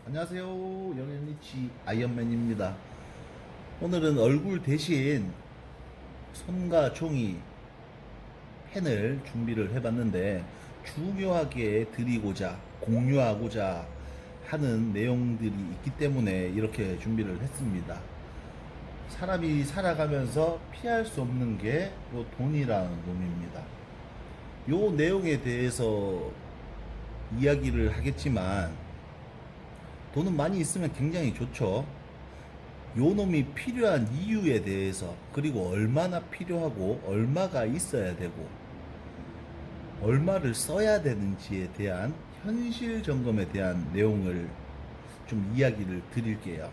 안녕하세요. 영앤리치 아이언맨입니다. 오늘은 얼굴 대신 손과 종이 펜을 준비를 해봤는데 중요하게 드리고자 공유하고자 하는 내용들이 있기 때문에 이렇게 준비를 했습니다. 사람이 살아가면서 피할 수 없는 게 요 돈이라는 놈입니다. 요 내용에 대해서 이야기를 하겠지만 돈은 많이 있으면 굉장히 좋죠. 요 놈이 필요한 이유에 대해서, 그리고 얼마나 필요하고 얼마가 있어야 되고 얼마를 써야 되는지에 대한 현실 점검에 대한 내용을 좀 이야기를 드릴게요.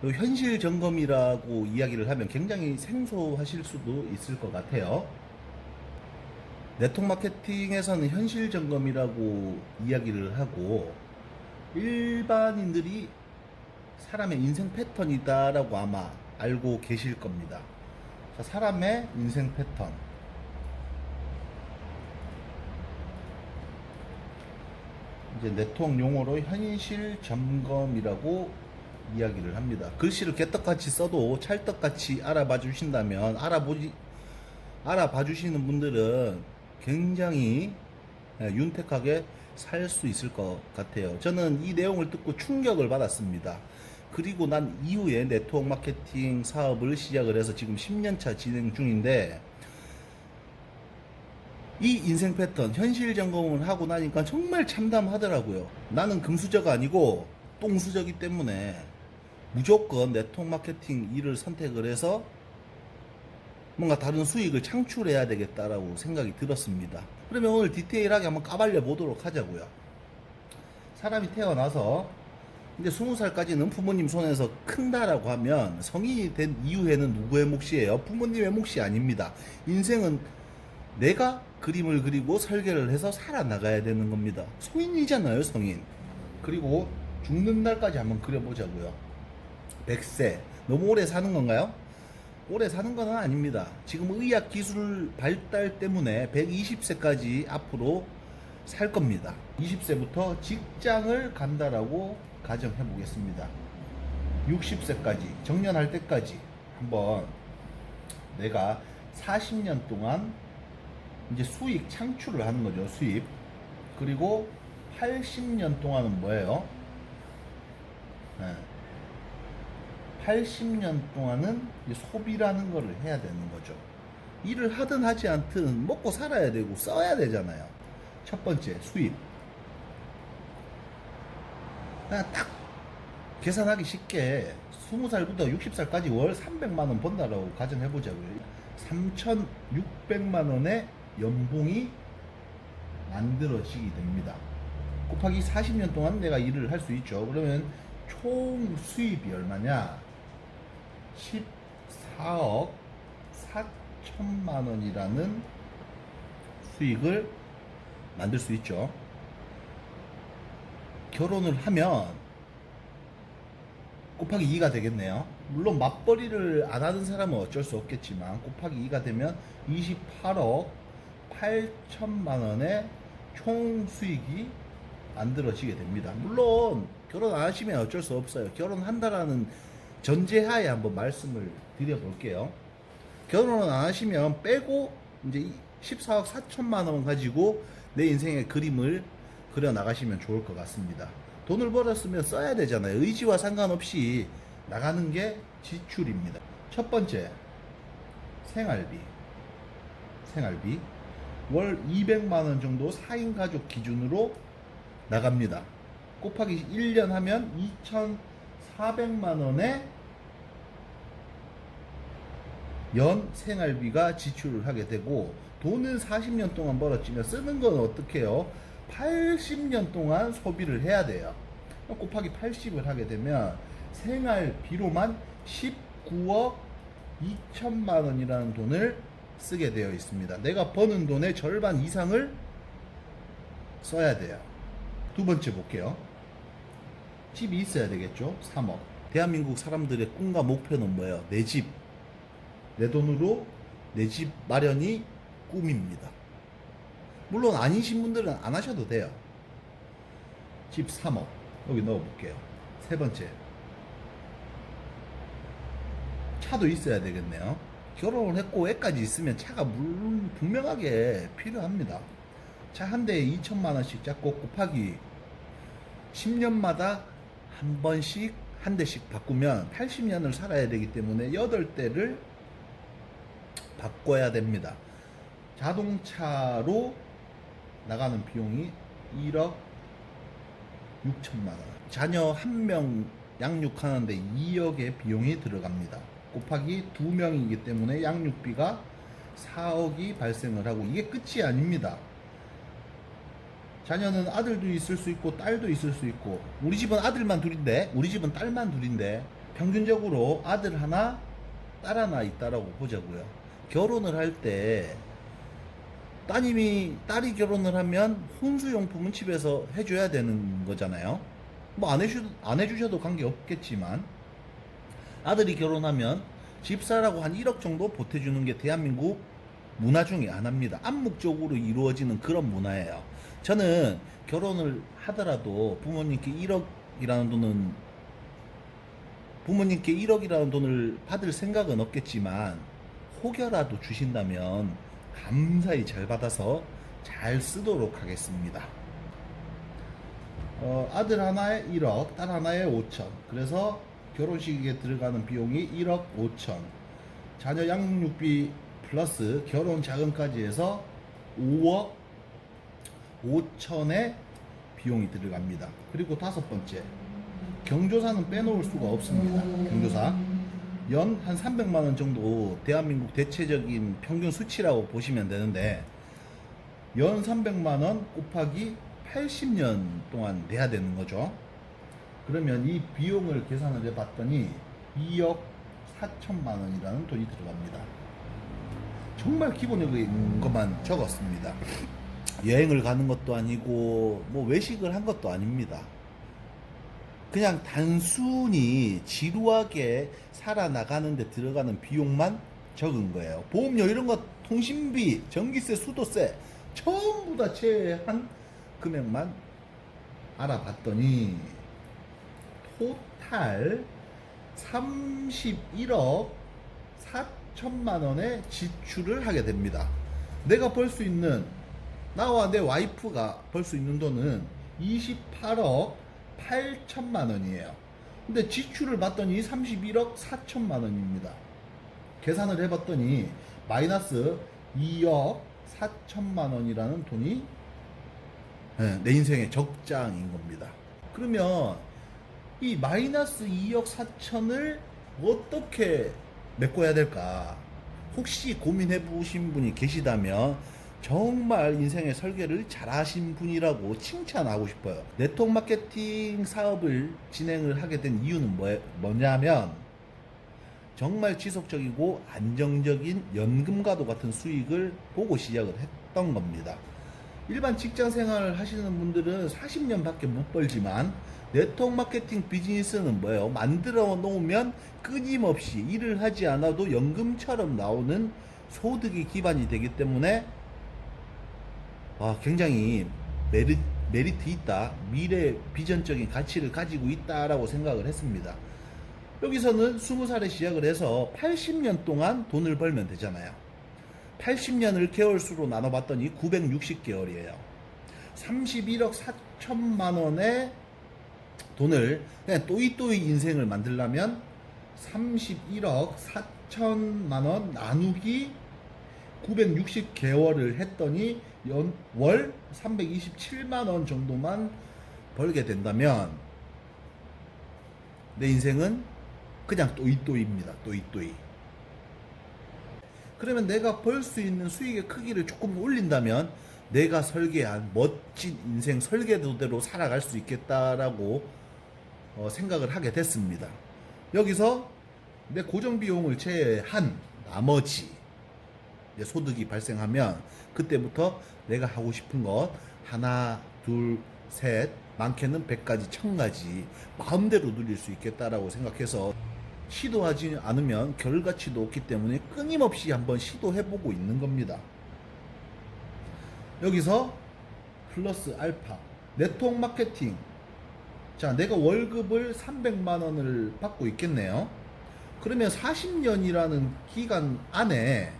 요 현실 점검이라고 이야기를 하면 굉장히 생소하실 수도 있을 것 같아요. 네트워크 마케팅에서는 현실 점검이라고 이야기를 하고, 일반인들이 사람의 인생 패턴이다라고 아마 알고 계실 겁니다. 자, 사람의 인생 패턴. 이제 네트워크 용어로 현실 점검이라고 이야기를 합니다. 글씨를 개떡같이 써도 찰떡같이 알아봐 주신다면, 알아봐 주시는 분들은 굉장히 윤택하게 살 수 있을 것 같아요. 저는 이 내용을 듣고 충격을 받았습니다. 그리고 난 이후에 네트워크 마케팅 사업을 시작을 해서 지금 10년차 진행 중인데, 이 인생 패턴 현실 점검을 하고 나니까 정말 참담하더라고요. 나는 금수저가 아니고 똥수저기 때문에 무조건 네트워크 마케팅 일을 선택을 해서 뭔가 다른 수익을 창출해야 되겠다라고 생각이 들었습니다. 그러면 오늘 디테일하게 한번 까발려 보도록 하자고요. 사람이 태어나서 이제 20살까지는 부모님 손에서 큰다라고 하면, 성인이 된 이후에는 누구의 몫이에요? 부모님의 몫이 아닙니다. 인생은 내가 그림을 그리고 설계를 해서 살아나가야 되는 겁니다. 성인이잖아요, 성인. 그리고 죽는 날까지 한번 그려보자고요. 100세. 너무 오래 사는 건가요? 오래 사는 건 아닙니다. 지금 의학 기술 발달 때문에 120세까지 앞으로 살 겁니다. 20세부터 직장을 간다라고 가정해 보겠습니다. 60세까지, 정년할 때까지 한번 내가 40년 동안 이제 수익 창출을 하는 거죠. 수입. 그리고 80년 동안은 뭐예요? 네. 80년 동안은 소비라는 거를 해야 되는 거죠. 일을 하든 하지 않든 먹고 살아야 되고 써야 되잖아요. 첫 번째, 수입. 그냥 딱 계산하기 쉽게 20살부터 60살까지 월 300만 원 번다라고 가정해보자고요. 3,600만 원의 연봉이 만들어지게 됩니다. 곱하기 40년 동안 내가 일을 할 수 있죠. 그러면 총 수입이 얼마냐? 14억 4천만 원이라는 수익을 만들 수 있죠. 결혼을 하면 곱하기 2가 되겠네요. 물론 맞벌이를 안 하는 사람은 어쩔 수 없겠지만 곱하기 2가 되면 28억 8천만 원의 총 수익이 만들어지게 됩니다. 물론 결혼 안 하시면 어쩔 수 없어요. 결혼한다라는 전제하에 한번 말씀을 드려볼게요. 결혼을 안 하시면 빼고 이제 14억 4천만 원 가지고 내 인생의 그림을 그려 나가시면 좋을 것 같습니다. 돈을 벌었으면 써야 되잖아요. 의지와 상관없이 나가는 게 지출입니다. 첫 번째, 생활비. 생활비. 월 200만 원 정도 4인 가족 기준으로 나갑니다. 곱하기 1년 하면 2,400만 원의 연 생활비가 지출을 하게 되고, 돈은 40년 동안 벌었지만 쓰는 건 어떻게 해요? 80년 동안 소비를 해야 돼요. 곱하기 80을 하게 되면 생활비로만 19억 2천만 원이라는 돈을 쓰게 되어 있습니다. 내가 버는 돈의 절반 이상을 써야 돼요. 두 번째 볼게요. 집이 있어야 되겠죠. 3억. 대한민국 사람들의 꿈과 목표는 뭐예요? 내 집. 내 돈으로 내 집 마련이 꿈입니다. 물론 아니신 분들은 안 하셔도 돼요. 집 3억. 여기 넣어볼게요. 세 번째, 차도 있어야 되겠네요. 결혼을 했고 애까지 있으면 차가 물론 분명하게 필요합니다. 차 한 대에 2천만 원씩 잡고 곱하기 10년마다 한 번씩 한 대씩 바꾸면 80년을 살아야 되기 때문에 8대를 바꿔야 됩니다. 자동차로 나가는 비용이 1억 6천만 원. 자녀 한 명 양육하는데 2억의 비용이 들어갑니다. 곱하기 2명이기 때문에 양육비가 4억이 발생을 하고, 이게 끝이 아닙니다. 자녀는 아들도 있을 수 있고 딸도 있을 수 있고, 우리 집은 아들만 둘인데, 우리 집은 딸만 둘인데 평균적으로 아들 하나 딸 하나 있다라고 보자고요. 결혼을 할 때 딸이 결혼을 하면 혼수용품은 집에서 해줘야 되는 거잖아요. 뭐 안 해주셔도 관계 없겠지만, 아들이 결혼하면 집사라고 한 1억 정도 보태주는 게 대한민국 문화 중에 하나입니다. 암묵적으로 이루어지는 그런 문화예요. 저는 결혼을 하더라도 부모님께 1억이라는 돈을 받을 생각은 없겠지만, 혹여라도 주신다면 감사히 잘 받아서 잘 쓰도록 하겠습니다. 아들 하나에 1억, 딸 하나에 5천. 그래서 결혼식에 들어가는 비용이 1억 5천. 자녀 양육비 플러스 결혼 자금까지 해서 5억 5천의 비용이 들어갑니다. 그리고 다섯 번째, 경조사는 빼놓을 수가 없습니다. 경조사 연 한 300만 원 정도 대한민국 대체적인 평균 수치라고 보시면 되는데, 연 300만 원 곱하기 80년 동안 내야 되는 거죠. 그러면 이 비용을 계산을 해봤더니 2억 4천만 원이라는 돈이 들어갑니다. 정말 기본적인 것만 적었습니다. 여행을 가는 것도 아니고 뭐 외식을 한 것도 아닙니다. 그냥 단순히 지루하게 살아나가는데 들어가는 비용만 적은 거예요. 보험료 이런 거, 통신비, 전기세, 수도세 전부 다 제외한 금액만 알아봤더니 토탈 31억 4천만 원의 지출을 하게 됩니다. 내가 벌 수 있는, 나와 내 와이프가 벌 수 있는 돈은 28억 8천만 원이에요. 근데 지출을 봤더니 31억 4천만 원입니다. 계산을 해봤더니 마이너스 2억 4천만 원이라는 돈이 내 인생의 적장인 겁니다. 그러면 이 마이너스 2억 4천을 어떻게 메꿔야 될까? 혹시 고민해 보신 분이 계시다면 정말 인생의 설계를 잘하신 분이라고 칭찬하고 싶어요. 네트워크 마케팅 사업을 진행을 하게 된 이유는 뭐냐면, 정말 지속적이고 안정적인 연금과도 같은 수익을 보고 시작을 했던 겁니다. 일반 직장 생활을 하시는 분들은 40년 밖에 못 벌지만, 네트워크 마케팅 비즈니스는 뭐예요? 만들어 놓으면 끊임없이 일을 하지 않아도 연금처럼 나오는 소득이 기반이 되기 때문에 굉장히 메리트 있다, 미래 비전적인 가치를 가지고 있다라고 생각을 했습니다. 여기서는 20살에 시작을 해서 80년 동안 돈을 벌면 되잖아요. 80년을 개월수로 나눠봤더니 960개월이에요. 31억 4천만 원의 돈을 그냥 또이또이 인생을 만들려면 31억 4천만 원 나누기 960개월을 했더니 월 327만 원 정도만 벌게 된다면 내 인생은 그냥 또이또이입니다. 또이또이. 그러면 내가 벌 수 있는 수익의 크기를 조금 올린다면 내가 설계한 멋진 인생 설계도대로 살아갈 수 있겠다라고 생각을 하게 됐습니다. 여기서 내 고정 비용을 제외한 나머지 소득이 발생하면 그때부터 내가 하고 싶은 것 하나, 둘, 셋, 많게는 100가지, 1000가지 마음대로 누릴 수 있겠다라고 생각해서 시도하지 않으면 결과치도 없기 때문에 끊임없이 한번 시도해보고 있는 겁니다. 여기서 플러스 알파, 네트워크 마케팅 자, 내가 월급을 300만 원을 받고 있겠네요. 그러면 40년이라는 기간 안에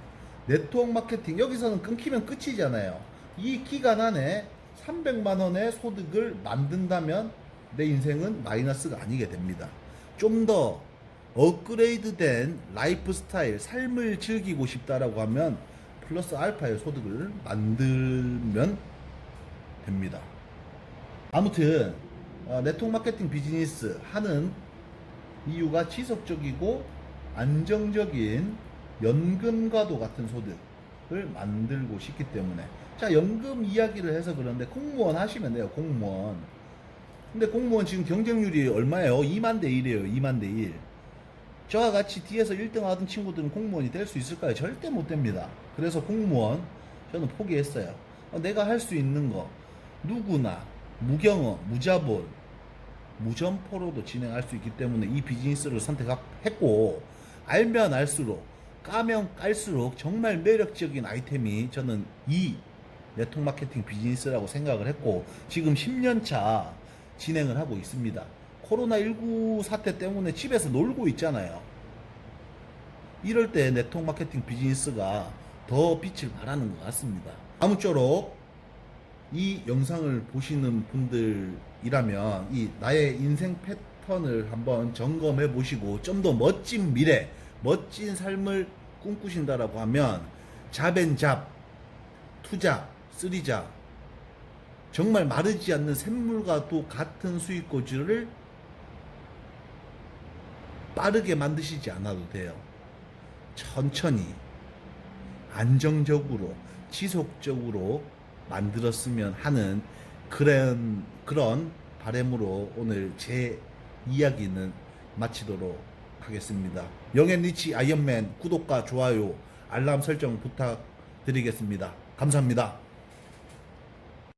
네트워크 마케팅, 여기서는 끊기면 끝이잖아요. 이 기간 안에 300만 원의 소득을 만든다면 내 인생은 마이너스가 아니게 됩니다. 좀 더 업그레이드된 라이프 스타일, 삶을 즐기고 싶다라고 하면 플러스 알파의 소득을 만들면 됩니다. 아무튼 네트워크 마케팅 비즈니스 하는 이유가 지속적이고 안정적인 연금과도 같은 소득을 만들고 싶기 때문에. 자, 연금 이야기를 해서 그런데 공무원 하시면 돼요. 공무원. 근데 공무원 지금 경쟁률이 얼마예요? 2만 대 1이에요. 2만 대 1. 저와 같이 뒤에서 1등 하던 친구들은 공무원이 될 수 있을까요? 절대 못 됩니다. 그래서 공무원 저는 포기했어요. 내가 할 수 있는 거 누구나 무경험, 무자본, 무점포로도 진행할 수 있기 때문에 이 비즈니스를 선택했고, 알면 알수록, 까면 깔수록 정말 매력적인 아이템이 저는 이 네트워크 마케팅 비즈니스라고 생각을 했고, 지금 10년차 진행을 하고 있습니다. 코로나19 사태 때문에 집에서 놀고 있잖아요. 이럴 때 네트워크 마케팅 비즈니스가 더 빛을 발하는 것 같습니다. 아무쪼록 이 영상을 보시는 분들이라면 이 나의 인생 패턴을 한번 점검해 보시고 좀 더 멋진 미래, 멋진 삶을 꿈꾸신다라고 하면 잡앤잡, 투잡, 쓰리잡, 정말 마르지 않는 샘물과도 같은 수익고지를 빠르게 만드시지 않아도 돼요. 천천히 안정적으로 지속적으로 만들었으면 하는 그런 바람으로 오늘 제 이야기는 마치도록 하겠습니다. 영앤리치 아이언맨 구독과 좋아요, 알람 설정 부탁드리겠습니다. 감사합니다.